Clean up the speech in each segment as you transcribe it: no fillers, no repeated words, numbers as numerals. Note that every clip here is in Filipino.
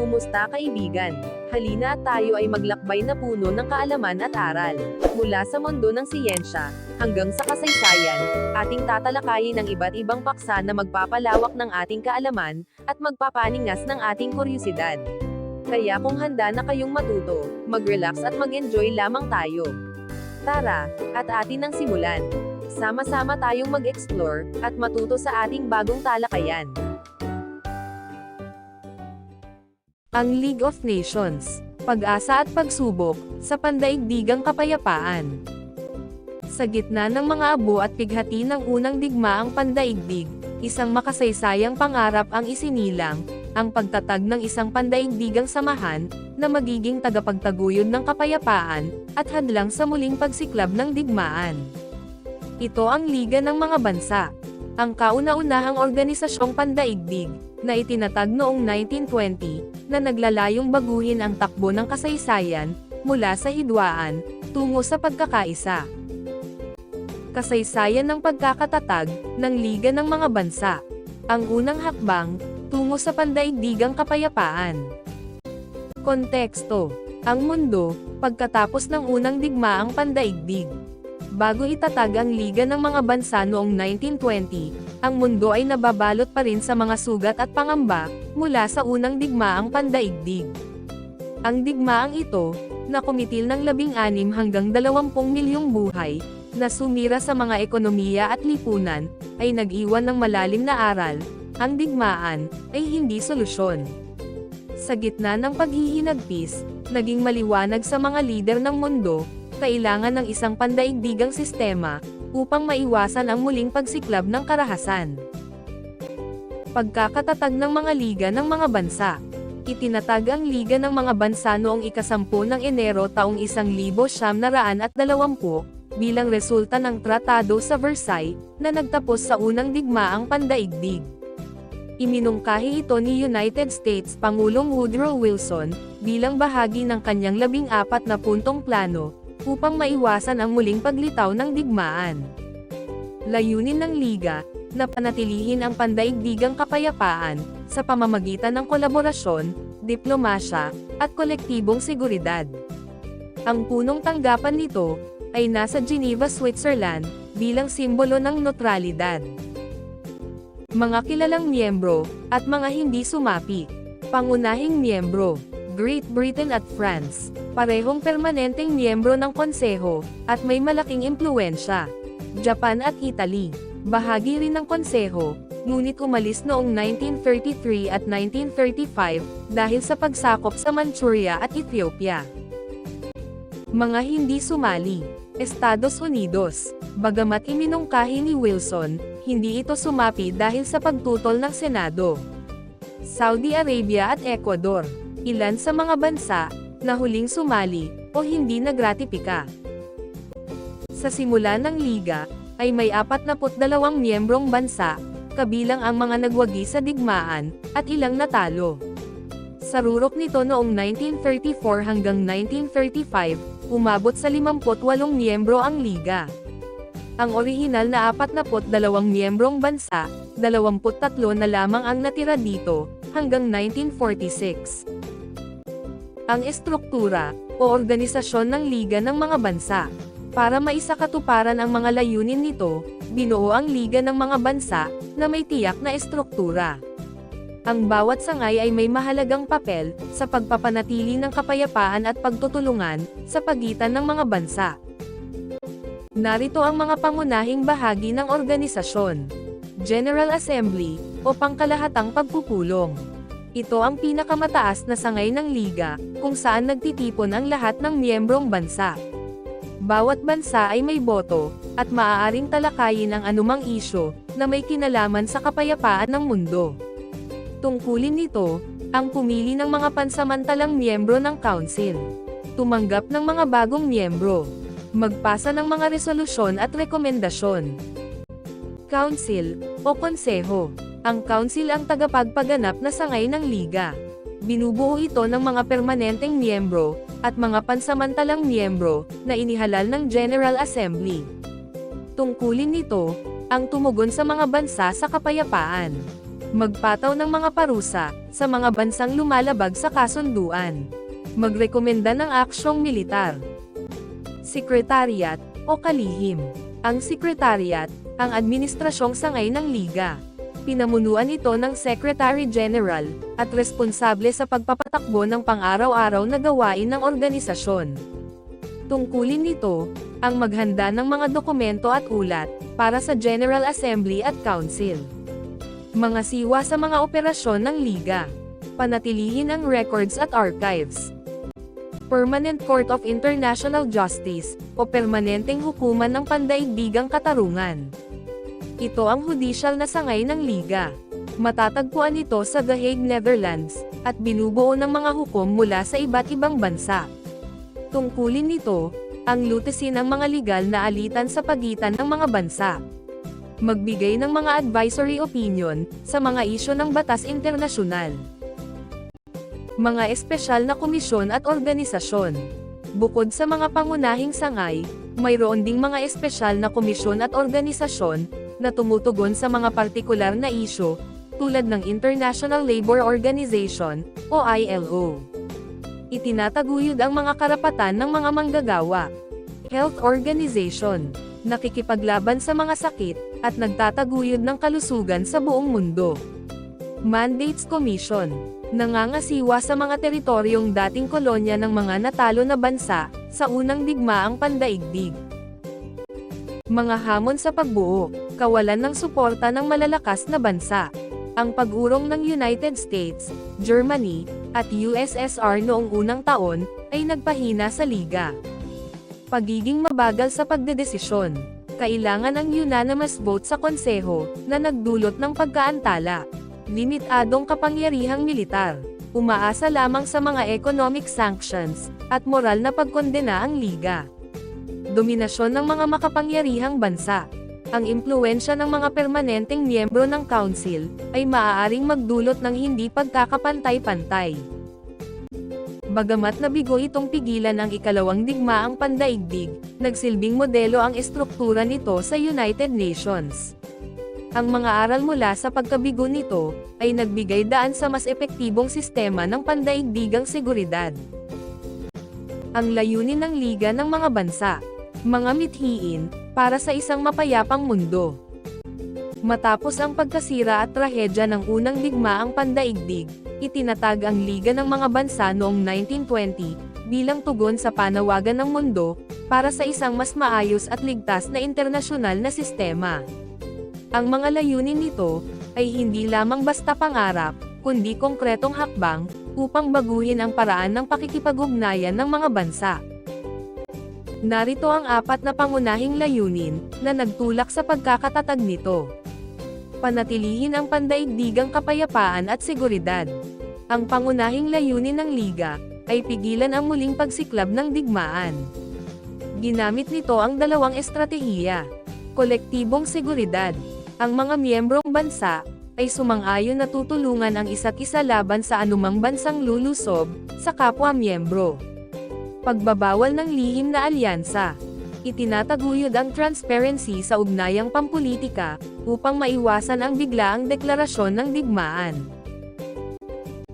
Kumusta kaibigan? Halina at tayo ay maglakbay na puno ng kaalaman at aral. Mula sa mundo ng siyensya, hanggang sa kasaysayan, ating tatalakayin ang iba't ibang paksa na magpapalawak ng ating kaalaman, at magpapaningas ng ating kuryosidad. Kaya kung handa na kayong matuto, mag-relax at mag-enjoy lamang tayo. Tara, at atin ang simulan. Sama-sama tayong mag-explore, at matuto sa ating bagong talakayan. Ang League of Nations, pag-asa at pagsubok, sa pandaigdigang kapayapaan. Sa gitna ng mga abo at pighati ng unang digmaang pandaigdig, isang makasaysayang pangarap ang isinilang, ang pagtatag ng isang pandaigdigang samahan, na magiging tagapagtaguyod ng kapayapaan, at hadlang sa muling pagsiklab ng digmaan. Ito ang Liga ng Mga Bansa, ang kauna-unahang organisasyong pandaigdig, na itinatag noong 1920, na naglalayong baguhin ang takbo ng kasaysayan, mula sa hidwaan, tungo sa pagkakaisa. Kasaysayan ng pagkakatatag, ng Liga ng Mga Bansa. Ang unang hakbang, tungo sa pandaigdigang kapayapaan. Konteksto. Ang mundo, pagkatapos ng unang digmaang pandaigdig. Bago itatag ang Liga ng Mga Bansa noong 1920, ang mundo ay nababalot pa rin sa mga sugat at pangamba, mula sa unang digmaang pandaigdig. Ang digmaang ito, na kumitil ng 16 hanggang 20 milyong buhay, na sumira sa mga ekonomiya at lipunan, ay nag-iwan ng malalim na aral. Ang digmaan, ay hindi solusyon. Sa gitna ng paghihinagpis, naging maliwanag sa mga lider ng mundo, kailangan ng isang pandaigdigang sistema, upang maiwasan ang muling pagsiklab ng karahasan. Pagkakatatag ng mga Liga ng Mga Bansa. Itinatag ang Liga ng Mga Bansa noong ika-10 ng Enero taong 1920, bilang resulta ng Tratado sa Versailles, na nagtapos sa unang digmaang pandaigdig. Iminungkahi ito ni United States Pangulong Woodrow Wilson, bilang bahagi ng kanyang 14 na puntong plano, upang maiwasan ang muling paglitaw ng digmaan. Layunin ng Liga, na panatilihin ang pandaigdigang kapayapaan, sa pamamagitan ng kolaborasyon, diplomasya, at kolektibong seguridad. Ang punong tanggapan nito, ay nasa Geneva, Switzerland, bilang simbolo ng neutralidad. Mga kilalang miyembro, at mga hindi sumapi. Pangunahing miyembro, Great Britain at France, parehong permanenteng miyembro ng konseho, at may malaking impluwensya. Japan at Italy, bahagi rin ng konseho, ngunit umalis noong 1933 at 1935, dahil sa pagsakop sa Manchuria at Ethiopia. Mga hindi sumali, Estados Unidos, bagamat iminungkahi ni Wilson, hindi ito sumapi dahil sa pagtutol ng Senado. Saudi Arabia at Ecuador, ilan sa mga bansa, na huling sumali, o hindi nagratipika. Sa simula ng Liga, ay may 42 miyembrong bansa, kabilang ang mga nagwagi sa digmaan, at ilang natalo. Sa rurok nito noong 1934 hanggang 1935, umabot sa 58 miyembro ang Liga. Ang orihinal na 42 miyembrong bansa, 23 na lamang ang natira dito, hanggang 1946. Ang estruktura, o organisasyon ng Liga ng Mga Bansa. Para maisakatuparan ang mga layunin nito, binuo ang Liga ng Mga Bansa, na may tiyak na estruktura. Ang bawat sangay ay may mahalagang papel, sa pagpapanatili ng kapayapaan at pagtutulungan, sa pagitan ng mga bansa. Narito ang mga pangunahing bahagi ng organisasyon. General Assembly, o pangkalahatang pagpupulong. Ito ang pinakamataas na sangay ng Liga, kung saan nagtitipon ang lahat ng miyembrong bansa. Bawat bansa ay may boto, at maaaring talakayin ang anumang isyu, na may kinalaman sa kapayapaan ng mundo. Tungkulin nito, ang pumili ng mga pansamantalang miyembro ng Council. Tumanggap ng mga bagong miyembro. Magpasa ng mga resolusyon at rekomendasyon. Council, o konseho. Ang Council ang tagapagpaganap na sangay ng Liga. Binubuo ito ng mga permanenteng miyembro, at mga pansamantalang miyembro, na inihalal ng General Assembly. Tungkulin nito, ang tumugon sa mga bansa sa kapayapaan. Magpataw ng mga parusa sa mga bansang lumalabag sa kasunduan. Magrekomenda ng aksyong militar. Sekretariat o kalihim. Ang sekretariat, ang administrasyong sangay ng Liga. Pinamunuan ito ng Secretary General, at responsable sa pagpapatakbo ng pang-araw-araw na gawain ng organisasyon. Tungkulin nito, ang maghanda ng mga dokumento at ulat, para sa General Assembly at Council. Mga siwa sa mga operasyon ng Liga. Panatilihin ang records at archives. Permanent Court of International Justice, o permanenteng hukuman ng pandaigdigang katarungan. Ito ang hudisyal na sangay ng Liga. Matatagpuan ito sa The Hague, Netherlands, at binubuo ng mga hukom mula sa iba't ibang bansa. Tungkulin nito, ang lutisin ang mga legal na alitan sa pagitan ng mga bansa. Magbigay ng mga advisory opinion sa mga isyu ng batas internasyonal. Mga espesyal na komisyon at organisasyon. Bukod sa mga pangunahing sangay, mayroon ding mga espesyal na komisyon at organisasyon na tumutugon sa mga partikular na isyu, tulad ng International Labour Organization, o ILO. Itinataguyod ang mga karapatan ng mga manggagawa. Health Organization, nakikipaglaban sa mga sakit, at nagtataguyod ng kalusugan sa buong mundo. Mandates Commission, nangangasiwa sa mga teritoryong dating kolonya ng mga natalo na bansa, sa unang digmaang pandaigdig. Mga hamon sa pagbuo, kawalan ng suporta ng malalakas na bansa. Ang pag-urong ng United States, Germany, at USSR noong unang taon, ay nagpahina sa Liga. Pagiging mabagal sa pagdedesisyon. Kailangan ang unanimous vote sa konseho, na nagdulot ng pagkaantala. Limitadong kapangyarihang militar. Umaasa lamang sa mga economic sanctions, at moral na pagkondena ang Liga. Dominasyon ng mga makapangyarihang bansa. Ang impluwensya ng mga permanenteng miyembro ng Council, ay maaaring magdulot ng hindi pagkakapantay-pantay. Bagamat nabigo itong pigilan ang ikalawang digmaang pandaigdig, nagsilbing modelo ang estruktura nito sa United Nations. Ang mga aral mula sa pagkabigo nito, ay nagbigay daan sa mas epektibong sistema ng pandaigdigang seguridad. Ang layunin ng Liga ng mga bansa. Mga mithiin, para sa isang mapayapang mundo. Matapos ang pagkasira at trahedya ng unang digmaang pandaigdig, itinatag ang Liga ng mga bansa noong 1920, bilang tugon sa panawagan ng mundo, para sa isang mas maayos at ligtas na internasyonal na sistema. Ang mga layunin nito, ay hindi lamang basta pangarap, kundi konkretong hakbang, upang baguhin ang paraan ng pakikipag-ugnayan ng mga bansa. Narito ang 4 na pangunahing layunin, na nagtulak sa pagkakatatag nito. Panatilihin ang pandaigdigang kapayapaan at seguridad. Ang pangunahing layunin ng Liga, ay pigilan ang muling pagsiklab ng digmaan. Ginamit nito ang 2 estratehiya. Kolektibong seguridad. Ang mga miyembrong bansa, ay sumang-ayon na tutulungan ang isa't isa laban sa anumang bansang lulusob, sa kapwa miyembro. Pagbabawal ng lihim na alyansa. Itinataguyod ang transparency sa ugnayang pampulitika, upang maiwasan ang biglaang deklarasyon ng digmaan.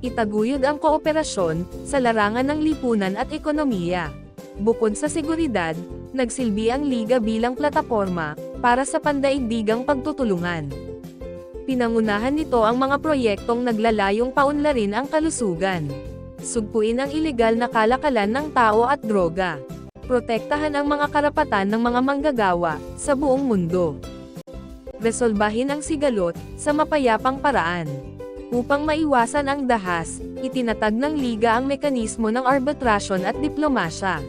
Itaguyod ang kooperasyon, sa larangan ng lipunan at ekonomiya. Bukod sa seguridad, nagsilbi ang Liga bilang plataporma, para sa pandaigdigang pagtutulungan. Pinangunahan nito ang mga proyektong naglalayong paunlarin ang kalusugan. Sugpuin ang ilegal na kalakalan ng tao at droga. Protektahan ang mga karapatan ng mga manggagawa, sa buong mundo. Resolbahin ang sigalot, sa mapayapang paraan. Upang maiwasan ang dahas, itinatag ng Liga ang mekanismo ng arbitrasyon at diplomasya.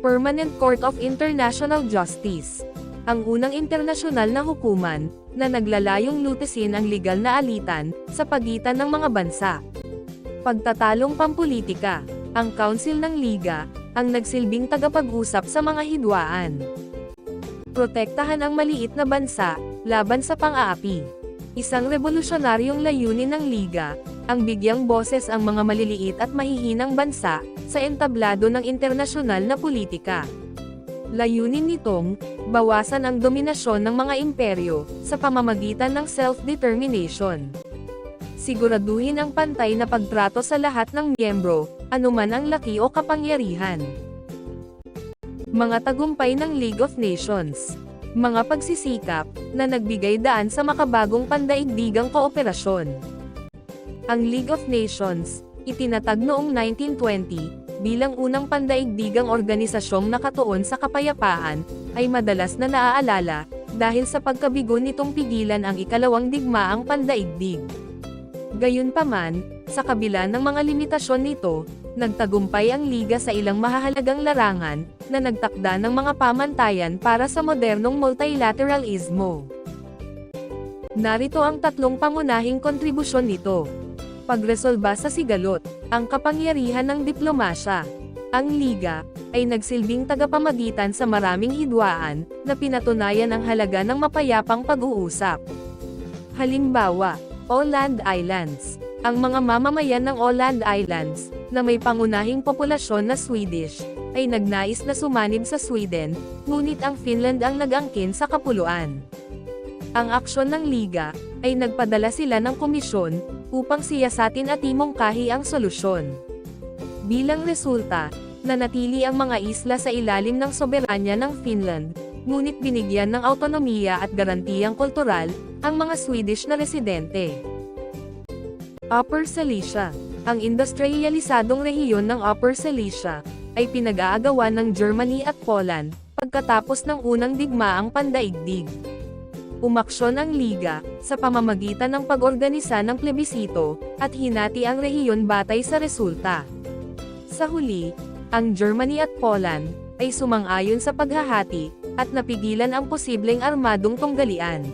Permanent Court of International Justice. Ang unang internasyonal na hukuman, na naglalayong lutisin ang legal na alitan, sa pagitan ng mga bansa. Pagtatalong pampulitika. Ang Council ng Liga, ang nagsilbing tagapag-usap sa mga hidwaan. Protektahan ang maliit na bansa, laban sa pang-aapi. Isang revolusyonaryong layunin ng Liga, ang bigyang boses ang mga maliliit at mahihinang bansa, sa entablado ng internasyonal na politika. Layunin nitong, bawasan ang dominasyon ng mga imperyo, sa pamamagitan ng self-determination. Siguraduhin ang pantay na pagtrato sa lahat ng miyembro, anuman ang laki o kapangyarihan. Mga tagumpay ng League of Nations. Mga pagsisikap na nagbigay daan sa makabagong pandaigdigang kooperasyon. Ang League of Nations, itinatag noong 1920, bilang unang pandaigdigang organisasyong nakatuon sa kapayapaan, ay madalas na naaalala, dahil sa pagkabigo nitong pigilan ang ikalawang digmaang pandaigdig. Gayunpaman, sa kabila ng mga limitasyon nito, nagtagumpay ang liga sa ilang mahahalagang larangan, na nagtakda ng mga pamantayan para sa modernong multilateralismo. Narito ang tatlong pangunahing kontribusyon nito. Pagresolba sa sigalot, ang kapangyarihan ng diplomasya. Ang liga ay nagsilbing tagapamagitan sa maraming hidwaan, na pinatunayan ang halaga ng mapayapang pag-uusap. Halimbawa, Åland Islands. Ang mga mamamayan ng Åland Islands, na may pangunahing populasyon na Swedish, ay nagnais na sumanib sa Sweden, ngunit ang Finland ang nag-angkin sa kapuluan. Ang aksyon ng liga, ay nagpadala sila ng komisyon, upang siyasatin at imongkahi ang solusyon. Bilang resulta, nanatili ang mga isla sa ilalim ng soberanya ng Finland, ngunit binigyan ng autonomiya at garantiyang kultural, ang mga Swedish na residente. Upper Silesia. Ang industrialisadong rehiyon ng Upper Silesia, ay pinag-aagawan ng Germany at Poland, pagkatapos ng unang digmaang pandaigdig. Umaksyon ang liga, sa pamamagitan ng pag-organisa ng plebisito, at hinati ang rehiyon batay sa resulta. Sa huli, ang Germany at Poland, ay sumang-ayon sa paghahati, at napigilan ang posibleng armadong tunggalian.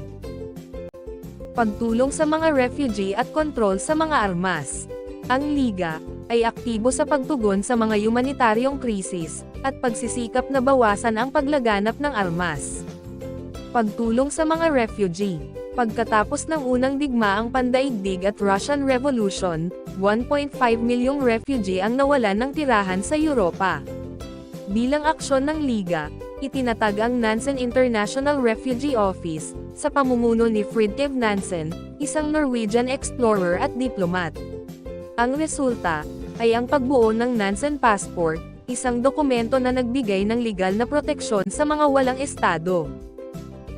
Pagtulong sa mga refugee at kontrol sa mga armas. Ang liga, ay aktibo sa pagtugon sa mga humanitaryong krisis, at pagsisikap na bawasan ang paglaganap ng armas. Pagtulong sa mga refugee. Pagkatapos ng unang digmaang pandaigdig at Russian Revolution, 1.5 milyong refugee ang nawalan ng tirahan sa Europa. Bilang aksyon ng liga, itinatag ang Nansen International Refugee Office, sa pamumuno ni Fridtjof Nansen, isang Norwegian explorer at diplomat. Ang resulta, ay ang pagbuo ng Nansen Passport, isang dokumento na nagbigay ng legal na proteksyon sa mga walang estado.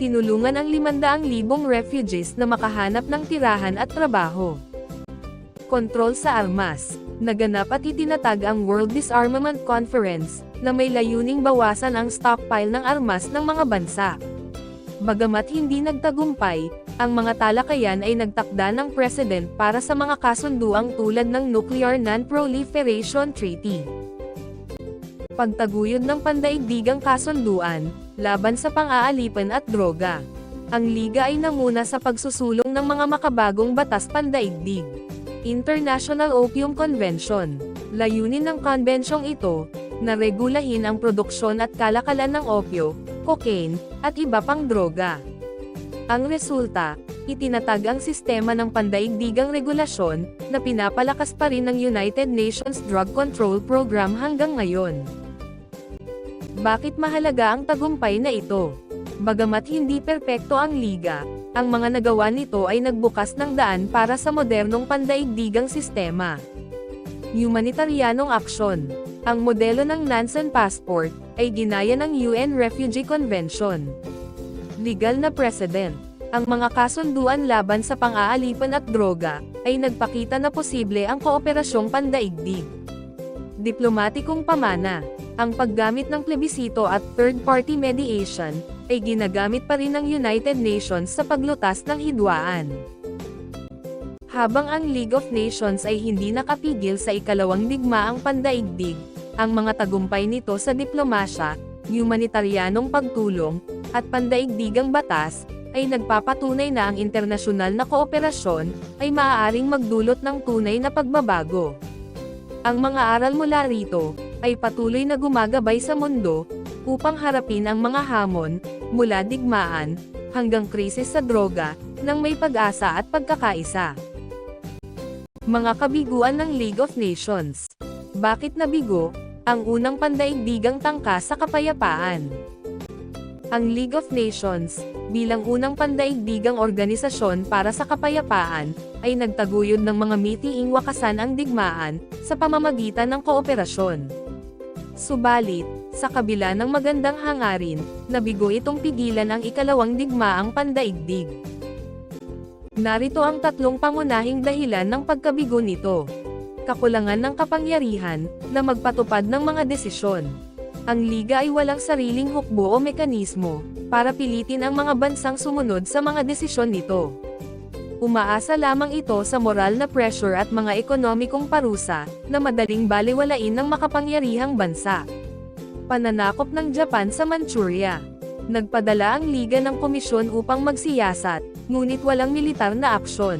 Tinulungan ang 500,000 refugees na makahanap ng tirahan at trabaho. Kontrol sa armas. Naganap at itinatag ang World Disarmament Conference, na may layuning bawasan ang stockpile ng armas ng mga bansa. Bagamat hindi nagtagumpay, ang mga talakayan ay nagtakda ng president para sa mga kasunduang tulad ng Nuclear Non-Proliferation Treaty. Pagtaguyod ng pandaigdigang kasunduan, laban sa pang-aalipan at droga. Ang liga ay nanguna sa pagsusulong ng mga makabagong batas pandaigdig. International Opium Convention. Layunin ng konbensyong ito, na regulahin ang produksyon at kalakalan ng opyo, cocaine, at iba pang droga. Ang resulta, itinatag ang sistema ng pandaigdigang regulasyon, na pinapalakas pa rin ng United Nations Drug Control Program hanggang ngayon. Bakit mahalaga ang tagumpay na ito? Bagamat hindi perpekto ang liga, ang mga nagawa nito ay nagbukas ng daan para sa modernong pandaigdigang sistema. Humanitarianong aksyon. Ang modelo ng Nansen Passport, ay ginaya ng UN Refugee Convention. Legal na precedent. Ang mga kasunduan laban sa pang-aalipan at droga, ay nagpakita na posible ang kooperasyong pandaigdig. Diplomatikong pamana. Ang paggamit ng plebisito at third-party mediation, ay ginagamit pa rin ng United Nations sa paglutas ng hidwaan. Habang ang League of Nations ay hindi nakapigil sa ikalawang digmaang pandaigdig, ang mga tagumpay nito sa diplomasya, humanitarianong pagtulong, at pandaigdigang batas, ay nagpapatunay na ang internasyonal na kooperasyon, ay maaaring magdulot ng tunay na pagbabago. Ang mga aral mula rito, ay patuloy na gumagabay sa mundo, upang harapin ang mga hamon, mula digmaan, hanggang krisis sa droga, ng may pag-asa at pagkakaisa. Mga kabiguan ng League of Nations. Bakit nabigo ang unang pandaigdigang tangka sa kapayapaan? Ang League of Nations, bilang unang pandaigdigang organisasyon para sa kapayapaan, ay nagtaguyod ng mga mitiing wakasan ang digmaan, sa pamamagitan ng kooperasyon. Subalit, sa kabila ng magandang hangarin, nabigo itong pigilan ang ikalawang digmaang pandaigdig. Narito ang tatlong pangunahing dahilan ng pagkabigo nito. Kakulangan ng kapangyarihan, na magpatupad ng mga desisyon. Ang liga ay walang sariling hukbo o mekanismo, para pilitin ang mga bansang sumunod sa mga desisyon nito. Umaasa lamang ito sa moral na pressure at mga ekonomikong parusa, na madaling balewalain ng makapangyarihang bansa. Pananakop ng Japan sa Manchuria. Nagpadala ang liga ng komisyon upang magsiyasat, ngunit walang militar na aksyon.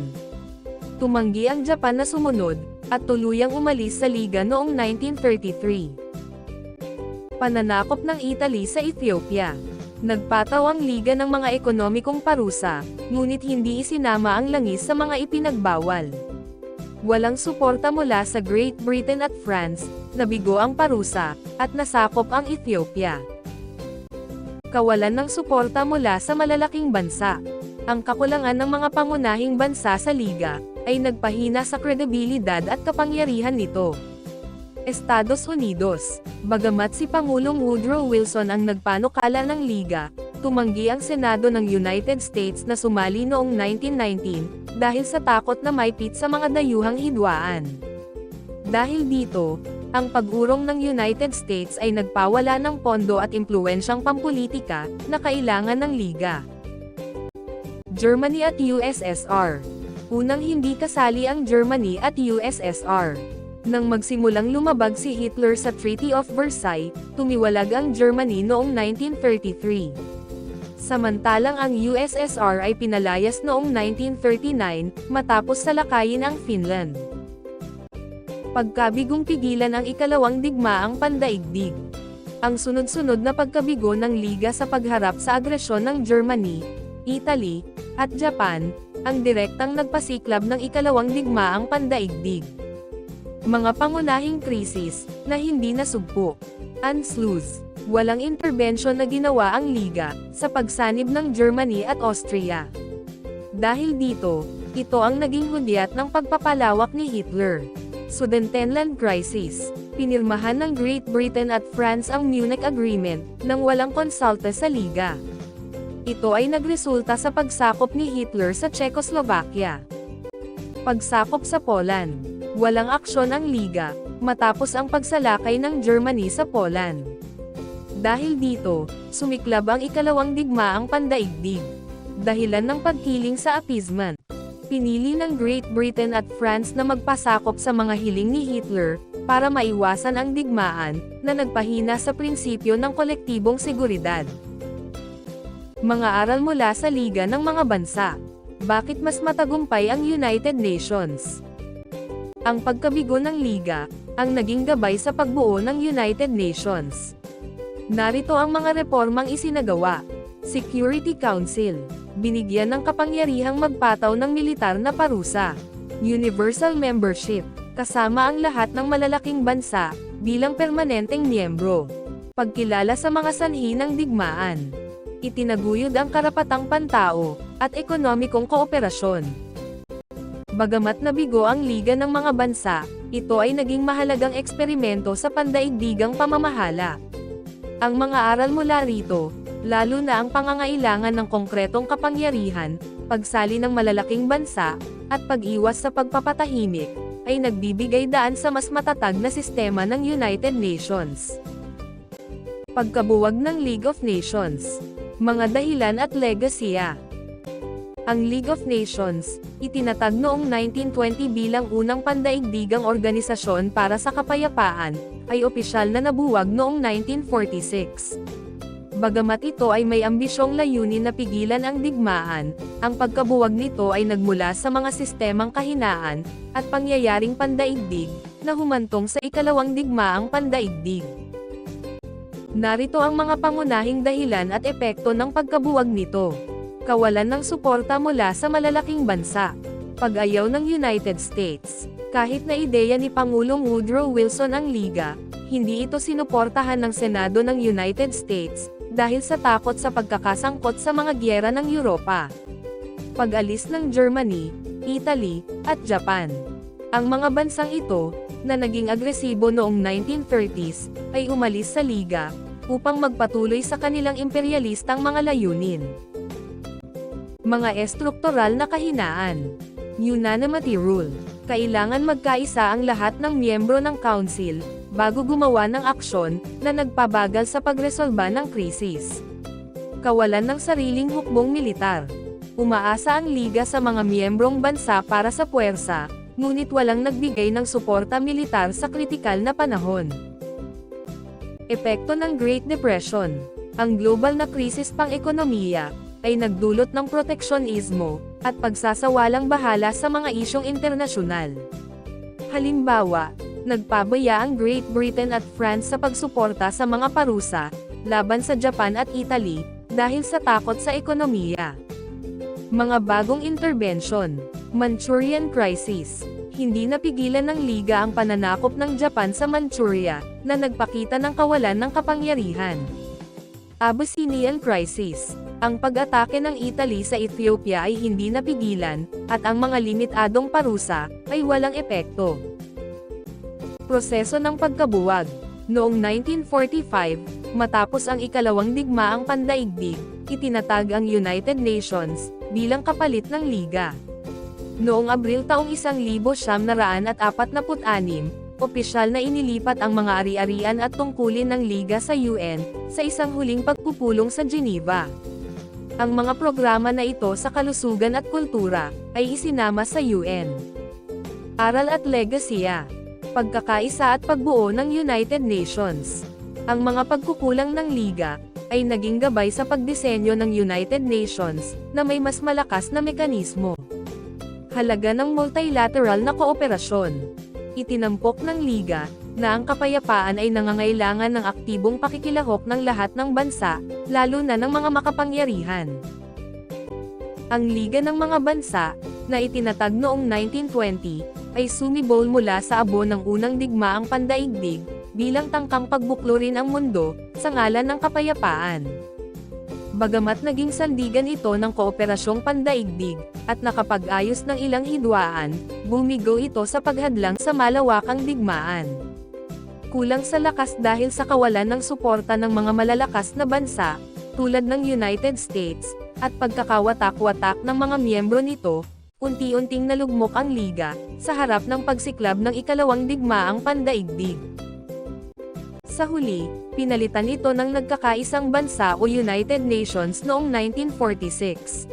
Tumanggi ang Japan na sumunod, at tuluyang umalis sa liga noong 1933. Pananakop ng Italy sa Ethiopia. Nagpataw ang liga ng mga ekonomikong parusa, ngunit hindi isinama ang langis sa mga ipinagbawal. Walang suporta mula sa Great Britain at France, nabigo ang parusa, at nasakop ang Ethiopia. Kawalan ng suporta mula sa malalaking bansa. Ang kakulangan ng mga pangunahing bansa sa liga, ay nagpahina sa kredibilidad at kapangyarihan nito. Estados Unidos. Bagamat si Pangulong Woodrow Wilson ang nagpanukala ng liga, tumanggi ang Senado ng United States na sumali noong 1919, dahil sa takot na maipit sa mga dayuhang hidwaan. Dahil dito, ang pag-urong ng United States ay nagpawala ng pondo at impluwensyang pampulitika, na kailangan ng liga. Germany at USSR. Unang hindi kasali ang Germany at USSR. Nang magsimulang lumabag si Hitler sa Treaty of Versailles, tumiwalag ang Germany noong 1933. Samantalang ang USSR ay pinalayas noong 1939, matapos salakayin ang Finland. Pagkabigong pigilan ang ikalawang digmaang pandaigdig. Ang sunod-sunod na pagkabigo ng liga sa pagharap sa agresyon ng Germany, Italy, at Japan, ang direktang nagpasiklab ng ikalawang digmaang pandaigdig. Mga pangunahing krisis, na hindi nasugpo. Anschluss. Walang interbensyon na ginawa ang liga, sa pagsanib ng Germany at Austria. Dahil dito, ito ang naging hudyat ng pagpapalawak ni Hitler. Sudetenland Crisis. Pinirmahan ng Great Britain at France ang Munich Agreement, nang walang konsulta sa liga. Ito ay nagresulta sa pagsakop ni Hitler sa Czechoslovakia. Pagsakop sa Poland. Walang aksyon ang liga, matapos ang pagsalakay ng Germany sa Poland. Dahil dito, sumiklab ang ikalawang digmaang pandaigdig. Dahilan ng pagkiling sa appeasement. Pinili ng Great Britain at France na magpasakop sa mga hiling ni Hitler, para maiwasan ang digmaan, na nagpahina sa prinsipyo ng kolektibong seguridad. Mga aral mula sa Liga ng mga Bansa. Bakit mas matagumpay ang United Nations? Ang pagkabigo ng liga, ang naging gabay sa pagbuo ng United Nations. Narito ang mga reformang isinagawa. Security Council. Binigyan ng kapangyarihang magpataw ng militar na parusa. Universal Membership. Kasama ang lahat ng malalaking bansa, bilang permanenteng miyembro. Pagkilala sa mga sanhi ng digmaan. Itinaguyod ang karapatang pantao, at ekonomikong kooperasyon. Bagamat nabigo ang liga ng mga bansa, ito ay naging mahalagang eksperimento sa pandaigdigang pamamahala. Ang mga aral mula rito, lalo na ang pangangailangan ng konkretong kapangyarihan, pagsali ng malalaking bansa, at pag-iwas sa pagpapatahimik, ay nagbibigay daan sa mas matatag na sistema ng United Nations. Pagkabuwag ng League of Nations. Mga dahilan at legasiya. Ang League of Nations, itinatag noong 1920 bilang unang pandaigdigang organisasyon para sa kapayapaan, ay opisyal na nabuwag noong 1946. Bagamat ito ay may ambisyong layunin na pigilan ang digmaan, ang pagkabuwag nito ay nagmula sa mga sistemang kahinaan, at pangyayaring pandaigdig, na humantong sa ikalawang digmaang pandaigdig. Narito ang mga pangunahing dahilan at epekto ng pagkabuwag nito. Kawalan ng suporta mula sa malalaking bansa. Pag-ayaw ng United States. Kahit na ideya ni Pangulong Woodrow Wilson ang liga, hindi ito sinuportahan ng Senado ng United States, dahil sa takot sa pagkakasangkot sa mga giyera ng Europa. Pag-alis ng Germany, Italy, at Japan. Ang mga bansang ito, na naging agresibo noong 1930s, ay umalis sa liga, upang magpatuloy sa kanilang imperialistang mga layunin. Mga estruktural na kahinaan. Unanimity Rule. Kailangan magkaisa ang lahat ng miyembro ng Council, bago gumawa ng aksyon, na nagpabagal sa pagresolba ng krisis. Kawalan ng sariling hukbong militar. Umaasa ang Liga sa mga miyembrong bansa para sa puwersa, ngunit walang nagbigay ng suporta militar sa kritikal na panahon. Epekto ng Great Depression. Ang global na krisis pang-ekonomiya, ay nagdulot ng proteksyonismo, at pagsasawalang bahala sa mga isyong internasyonal. Halimbawa, nagpabaya ang Great Britain at France sa pagsuporta sa mga parusa, laban sa Japan at Italy, dahil sa takot sa ekonomiya. Mga bagong interbensyon. Manchurian Crisis. Hindi napigilan ng Liga ang pananakop ng Japan sa Manchuria, na nagpakita ng kawalan ng kapangyarihan. Abyssinian Crisis. Ang pag-atake ng Italy sa Ethiopia ay hindi napigilan, at ang mga limitadong parusa, ay walang epekto. Proseso ng pagkabuwag. Noong 1945, matapos ang ikalawang digmaang pandaigdig, itinatag ang United Nations, bilang kapalit ng Liga. Noong Abril taong 1946, opisyal na inilipat ang mga ari-arian at tungkulin ng Liga sa UN, sa isang huling pagpupulong sa Geneva. Ang mga programa na ito sa kalusugan at kultura, ay isinama sa UN. Aral at legasiya. Pagkakaisa at pagbuo ng United Nations. Ang mga pagkukulang ng Liga, ay naging gabay sa pagdisenyo ng United Nations, na may mas malakas na mekanismo. Halaga ng multilateral na kooperasyon. Itinampok ng Liga, na ang kapayapaan ay nangangailangan ng aktibong pakikilahok ng lahat ng bansa, lalo na ng mga makapangyarihan. Ang Liga ng mga Bansa, na itinatag noong 1920, ay sumibol mula sa abo ng unang digmaang pandaigdig, bilang tangkang pagbuklurin ang mundo, sa ngalan ng kapayapaan. Bagamat naging sandigan ito ng kooperasyong pandaigdig, at nakapag-ayos ng ilang hidwaan, bumigo ito sa paghadlang sa malawakang digmaan. Kulang sa lakas dahil sa kawalan ng suporta ng mga malalakas na bansa, tulad ng United States, at pagkakawatak-watak ng mga miyembro nito, unti-unting nalugmok ang Liga, sa harap ng pagsiklab ng ikalawang digmaang pandaigdig. Sa huli, pinalitan ito ng nagkakaisang bansa o United Nations noong 1946.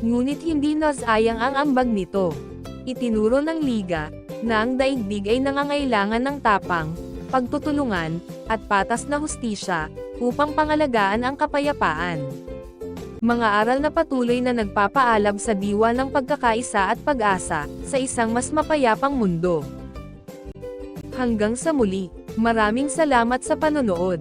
Ngunit hindi nasayang ang ambag nito. Itinuro ng Liga, na ang daigdig ay nangangailangan ng tapang, pagtutulungan, at patas na hustisya, upang pangalagaan ang kapayapaan. Mga aral na patuloy na nagpapaalab sa diwa ng pagkakaisa at pag-asa, sa isang mas mapayapang mundo. Hanggang sa muli, maraming salamat sa panonood.